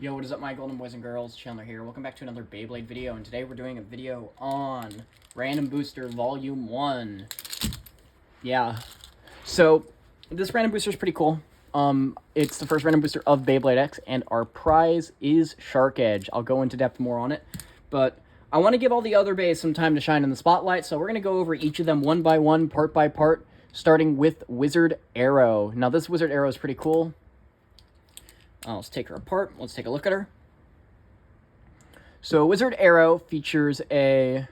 Yo, what is up, my golden boys and girls? Chandler here. Welcome back to another Beyblade video, and today we're doing a video on Random Booster Volume 1. Yeah. So, this random booster is pretty cool. It's the first random booster of Beyblade X, and our prize is SHARKEDGE. I'll go into depth more on it, but I want to give all the other bays some time to shine in the spotlight, so we're going to go over each of them one by one, part by part, starting with Wizard Arrow. Now, this Wizard Arrow is pretty cool. Let's take her apart. Let's take a look at her. So Wizard Arrow features this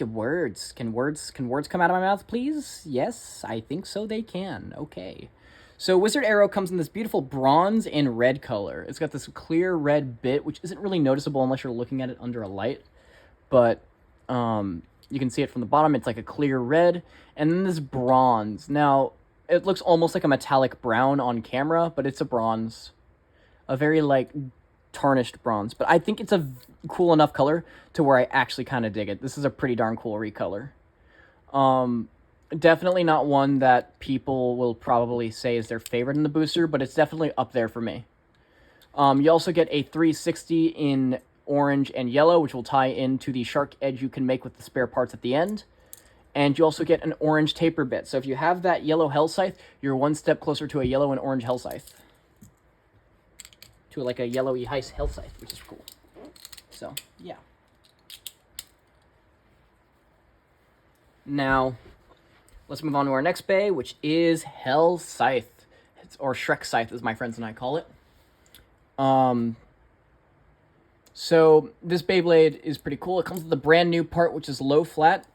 words. Can words come out of my mouth, please? Yes, I think so they can. Okay. So Wizard Arrow comes in this beautiful bronze and red color. It's got this clear red bit, which isn't really noticeable unless you're looking at it under a light. But you can see it from the bottom. It's like a clear red, and then this bronze. Now, it looks almost like a metallic brown on camera, but it's a bronze. A very, like, tarnished bronze. But I think it's a cool enough color to where I actually kind of dig it. This is a pretty darn cool recolor. Definitely not one that people will probably say is their favorite in the booster, but it's definitely up there for me. You also get a 360 in orange and yellow, which will tie into the SHARKEDGE you can make with the spare parts at the end. And you also get an orange taper bit. So if you have that yellow Hell Scythe, you're one step closer to a yellow and orange Hell Scythe. To like a yellowy Hell Scythe, which is cool. So, yeah. Now, let's move on to our next bay, which is Hell Scythe. Or Shrek Scythe, as my friends and I call it. So, this Beyblade is pretty cool. It comes with a brand new part, which is low flat.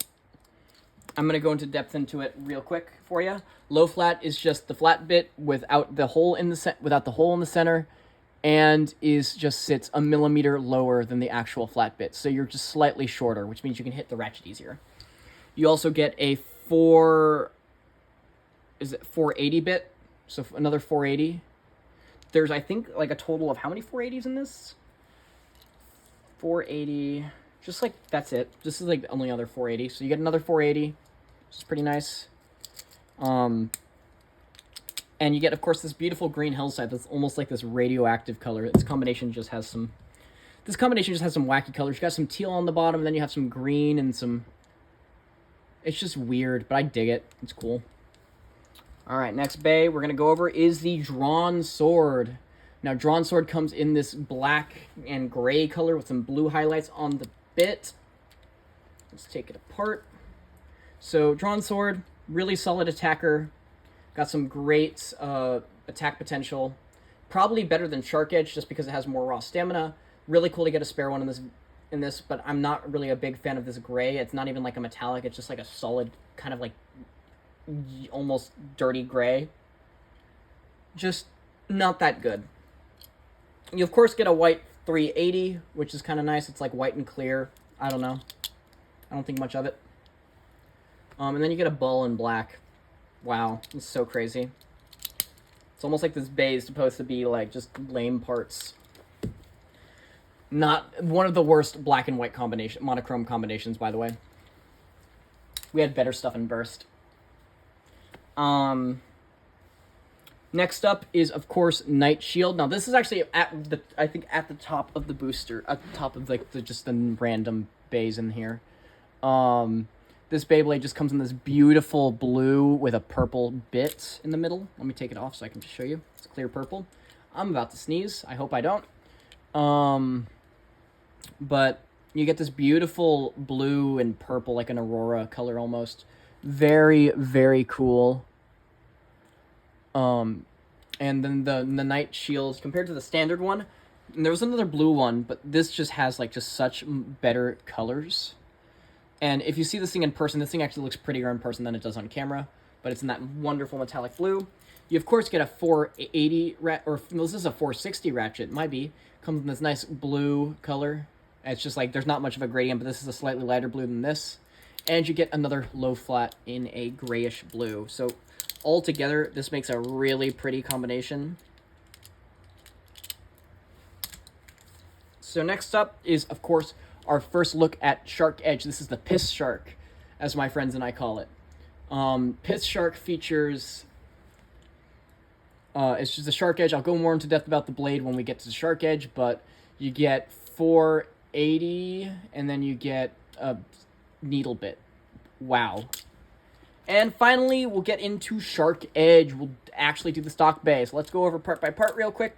I'm going to go into depth into it real quick for you. Low flat is just the flat bit without the hole in the center, and just sits a millimeter lower than the actual flat bit. So you're just slightly shorter, which means you can hit the ratchet easier. You also get a 480 bit? So another 480. There's, I think, like a total of how many 480s in this? 480. Just like, that's it. This is like the only other 480. So you get another 480, which is pretty nice. And you get, of course, this beautiful green Hell Scythe that's almost like this radioactive color. This combination just has some wacky colors. You got some teal on the bottom, and then you have some green and some... It's just weird, but I dig it. It's cool. Alright, next bay we're going to go over is the Drawn Sword. Now, Drawn Sword comes in this black and gray color with some blue highlights on the bit. Let's take it apart. So, Drawn Sword, really solid attacker. Got some great attack potential. Probably better than SHARKEDGE just because it has more raw stamina. Really cool to get a spare one in this, but I'm not really a big fan of this gray. It's not even like a metallic. It's just like a solid, kind of like almost dirty gray. Just not that good. You, of course, get a white 380, which is kind of nice. It's like white and clear. I don't know. I don't think much of it. And then you get a ball in black. Wow, it's so crazy. It's almost like this bay is supposed to be like just lame parts. Not one of the worst black and white monochrome combinations, by the way. We had better stuff in Burst. Next up is, of course, Night Shield. Now, this is actually at the top of the booster, at the top of like just the random bays in here. This Beyblade just comes in this beautiful blue with a purple bit in the middle. Let me take it off so I can just show you. It's clear purple. I'm about to sneeze. I hope I don't. But you get this beautiful blue and purple, like an aurora color almost. Very, very cool. And then the Night Shield, compared to the standard one, and there was another blue one, but this just has like just such better colors. And if you see this thing in person, this thing actually looks prettier in person than it does on camera, but it's in that wonderful metallic blue. You, of course, get a 480, this is a 460 ratchet, might be. Comes in this nice blue color. It's just like, there's not much of a gradient, but this is a slightly lighter blue than this. And you get another low flat in a grayish blue. So, altogether, this makes a really pretty combination. So next up is, of course, our first look at SHARKEDGE. This is the Piss Shark, as my friends and I call it. Piss Shark features It's just a shark edge. I'll go more into depth about the blade when we get to the shark edge, but you get 480, and then you get a needle bit. Wow. And finally, we'll get into Shark Edge. We'll actually do the stock bay. So let's go over part by part real quick.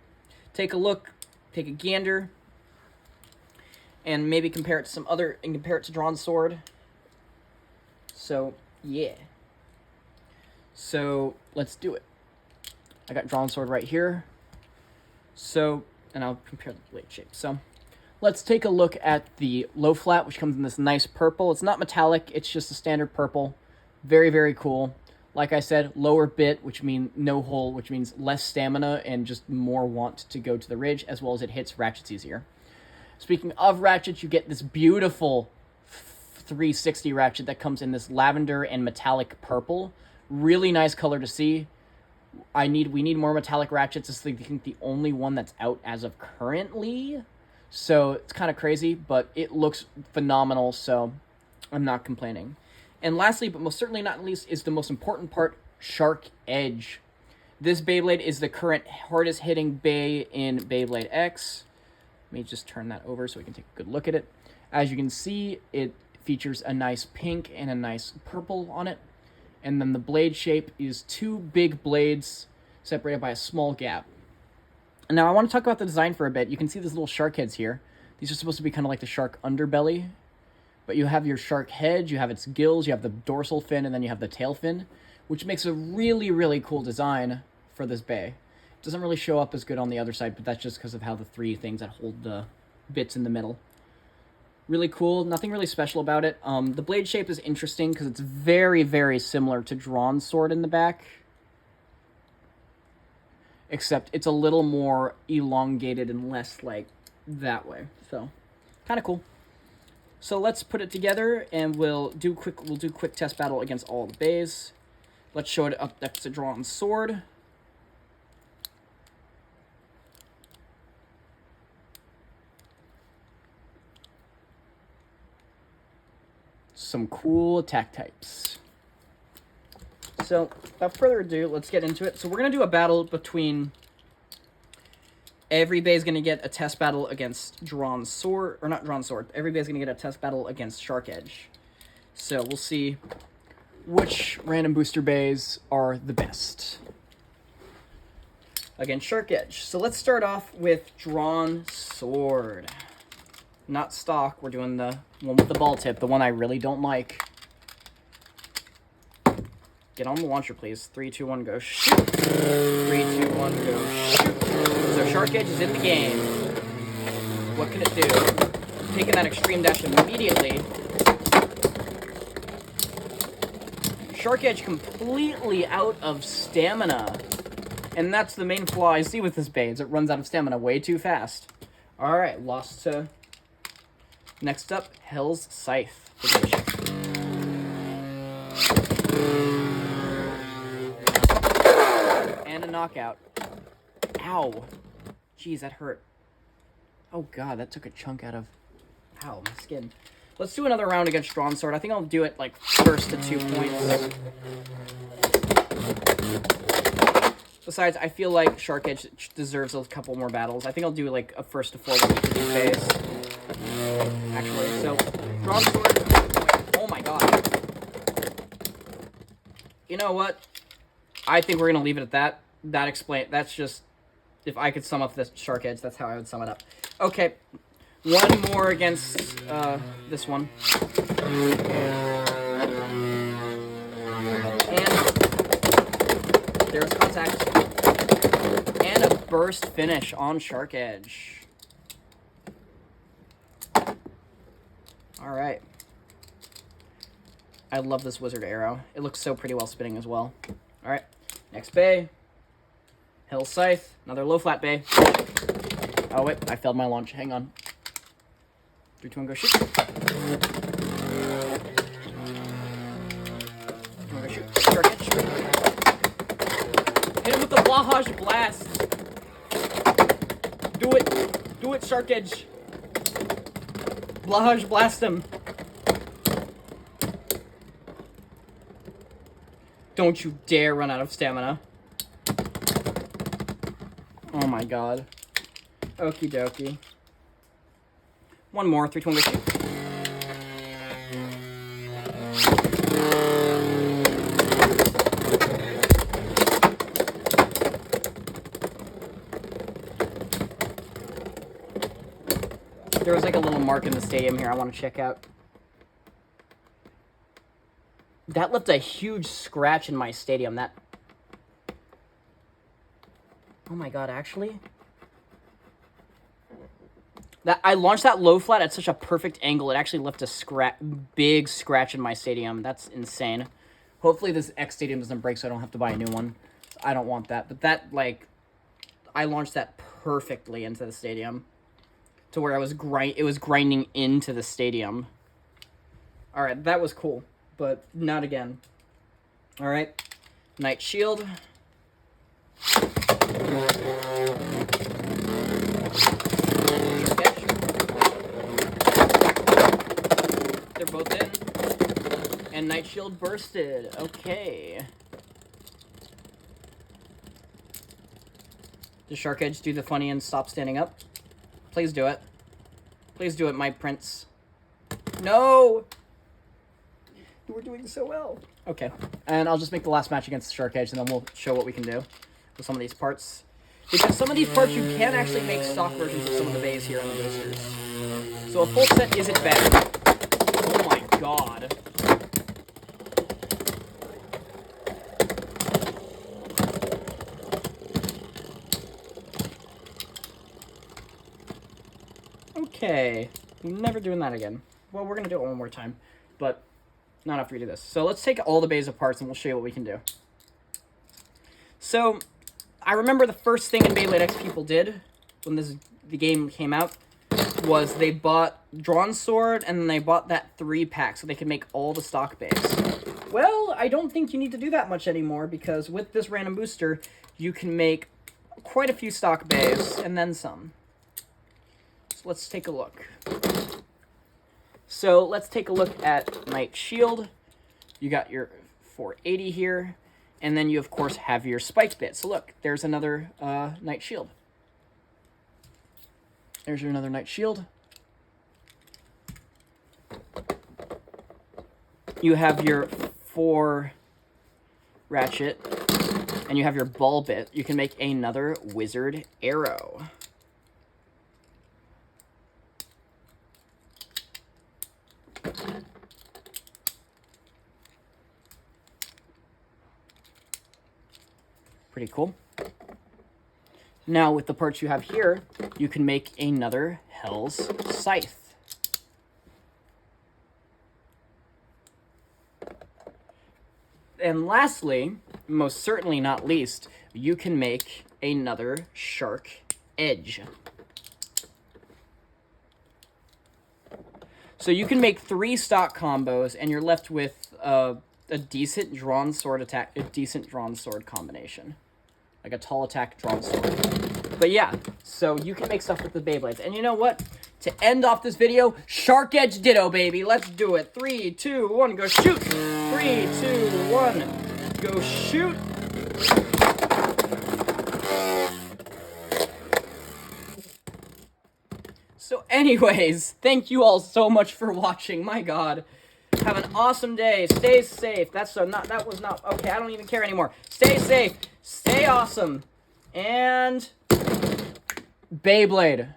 Take a look, take a gander, and maybe compare it to some other, and compare it to Drawn Sword. So, yeah. So, let's do it. I got Drawn Sword right here. So, and I'll compare the blade shape. So, let's take a look at the low flat, which comes in this nice purple. It's not metallic, it's just a standard purple. Very, very cool. Like I said, lower bit, which means no hole, which means less stamina and just more want to go to the ridge, as well as it hits ratchets easier. Speaking of ratchets, you get this beautiful 360 ratchet that comes in this lavender and metallic purple. Really nice color to see. We need more metallic ratchets. This is, I think, the only one that's out as of currently. So it's kind of crazy, but it looks phenomenal, so I'm not complaining. And lastly, but most certainly not least, is the most important part, Shark Edge. This Beyblade is the current hardest hitting bay in Beyblade X. Let me just turn that over so we can take a good look at it. As you can see, it features a nice pink and a nice purple on it. And then the blade shape is two big blades separated by a small gap. And now I want to talk about the design for a bit. You can see these little shark heads here. These are supposed to be kind of like the shark underbelly. But you have your shark head, you have its gills, you have the dorsal fin, and then you have the tail fin, which makes a really, really cool design for this bay. It doesn't really show up as good on the other side, but that's just because of how the three things that hold the bits in the middle. Really cool, nothing really special about it. The blade shape is interesting because it's very, very similar to Drawn Sword in the back. Except it's a little more elongated and less like that way. So, kind of cool. So let's put it together, and we'll do quick test battle against all the bays. Let's show it up next to Drawn Sword. Some cool attack types. So, without further ado, let's get into it. So we're going to do a battle between... Every bay is going to get a test battle against Drawn Sword, or not Drawn Sword. Every bay is going to get a test battle against Shark Edge. So we'll see which random booster bays are the best against Shark Edge. So let's start off with Drawn Sword. Not stock, we're doing the one with the ball tip, the one I really don't like. Get on the launcher, please. 3, 2, 1, go shoot. 3, 2, 1, go shoot. So Shark Edge is in the game. What can it do? Taking that extreme dash immediately. Shark Edge completely out of stamina. And that's the main flaw I see with this bay, is it runs out of stamina way too fast. Alright, lost to... Next up, Hell's Scythe. And a knockout. Ow. Jeez, that hurt. Oh god, that took a chunk out of... Ow, my skin. Let's do another round against Drawn Sword. I think I'll do it, like, first to 2 points. Besides, I feel like Shark Edge deserves a couple more battles. I think I'll do, like, a first to 4 with each of these bays. Actually, so... Drawn Sword... Oh my god. You know what? I think we're gonna leave it at that. That's just... If I could sum up this Shark Edge, that's how I would sum it up. Okay, one more against this one. And there's contact. And a burst finish on Shark Edge. Alright. I love this wizard arrow. It looks so pretty while spinning as well. Alright, next bay. Hell's Scythe, another low flat bay. Oh wait, I failed my launch. Hang on. 3, 2, 1, go shoot. 3, 2, 1, go shoot. Shark Edge. Hit him with the BLAHAJ blast. Do it. Do it, Shark Edge. BLAHAJ blast him. Don't you dare run out of stamina. Oh my god. Okie dokie. One more, 320. There was like a little mark in the stadium here I want to check out. That left a huge scratch in my stadium. That... Oh my god, actually? I launched that low flat at such a perfect angle, it actually left a big scratch in my stadium. That's insane. Hopefully this X stadium doesn't break so I don't have to buy a new one. I don't want that. But that, like... I launched that perfectly into the stadium. To where it was grinding into the stadium. Alright, that was cool. But not again. Alright. Knight Shield. They're both in. And Knight Shield bursted. Okay. Does SHARKEDGE do the funny and stop standing up? Please do it. Please do it, my prince. No! You were doing so well. Okay. And I'll just make the last match against SHARKEDGE, and then we'll show what we can do with some of these parts. Because some of these parts, you can actually make stock versions of some of the bays here on the boosters. So a full set isn't bad. Oh my god. Okay, never doing that again. Well, we're going to do it one more time, but not after we do this. So let's take all the bays apart and we'll show you what we can do. So, I remember the first thing in Beyblade X people did when the game came out was they bought Drawn Sword and then they bought that 3-pack so they could make all the stock bays. Well, I don't think you need to do that much anymore because with this random booster, you can make quite a few stock bays and then some. So let's take a look. So let's take a look at Knight Shield. You got your 480 here, and then you of course have your spike bit. So look, there's another Knight Shield. There's your another Knight Shield. You have your 4 ratchet, and you have your ball bit. You can make another wizard arrow. Pretty cool. Now, with the parts you have here, you can make another Hell's Scythe. And lastly, most certainly not least, you can make another SHARKEDGE. So you can make 3 stock combos, and you're left with a decent drawn sword attack, a decent drawn sword combination. Like a tall attack, drawn sword. But yeah, so you can make stuff with the Beyblades. And you know what? To end off this video, SHARKEDGE Ditto, baby. Let's do it. 3, 2, 1, go shoot. 3, 2, 1, go shoot. So anyways, thank you all so much for watching. My god. Have an awesome day. Stay safe. That was not okay, I don't even care anymore. Stay safe. Stay awesome. And Beyblade.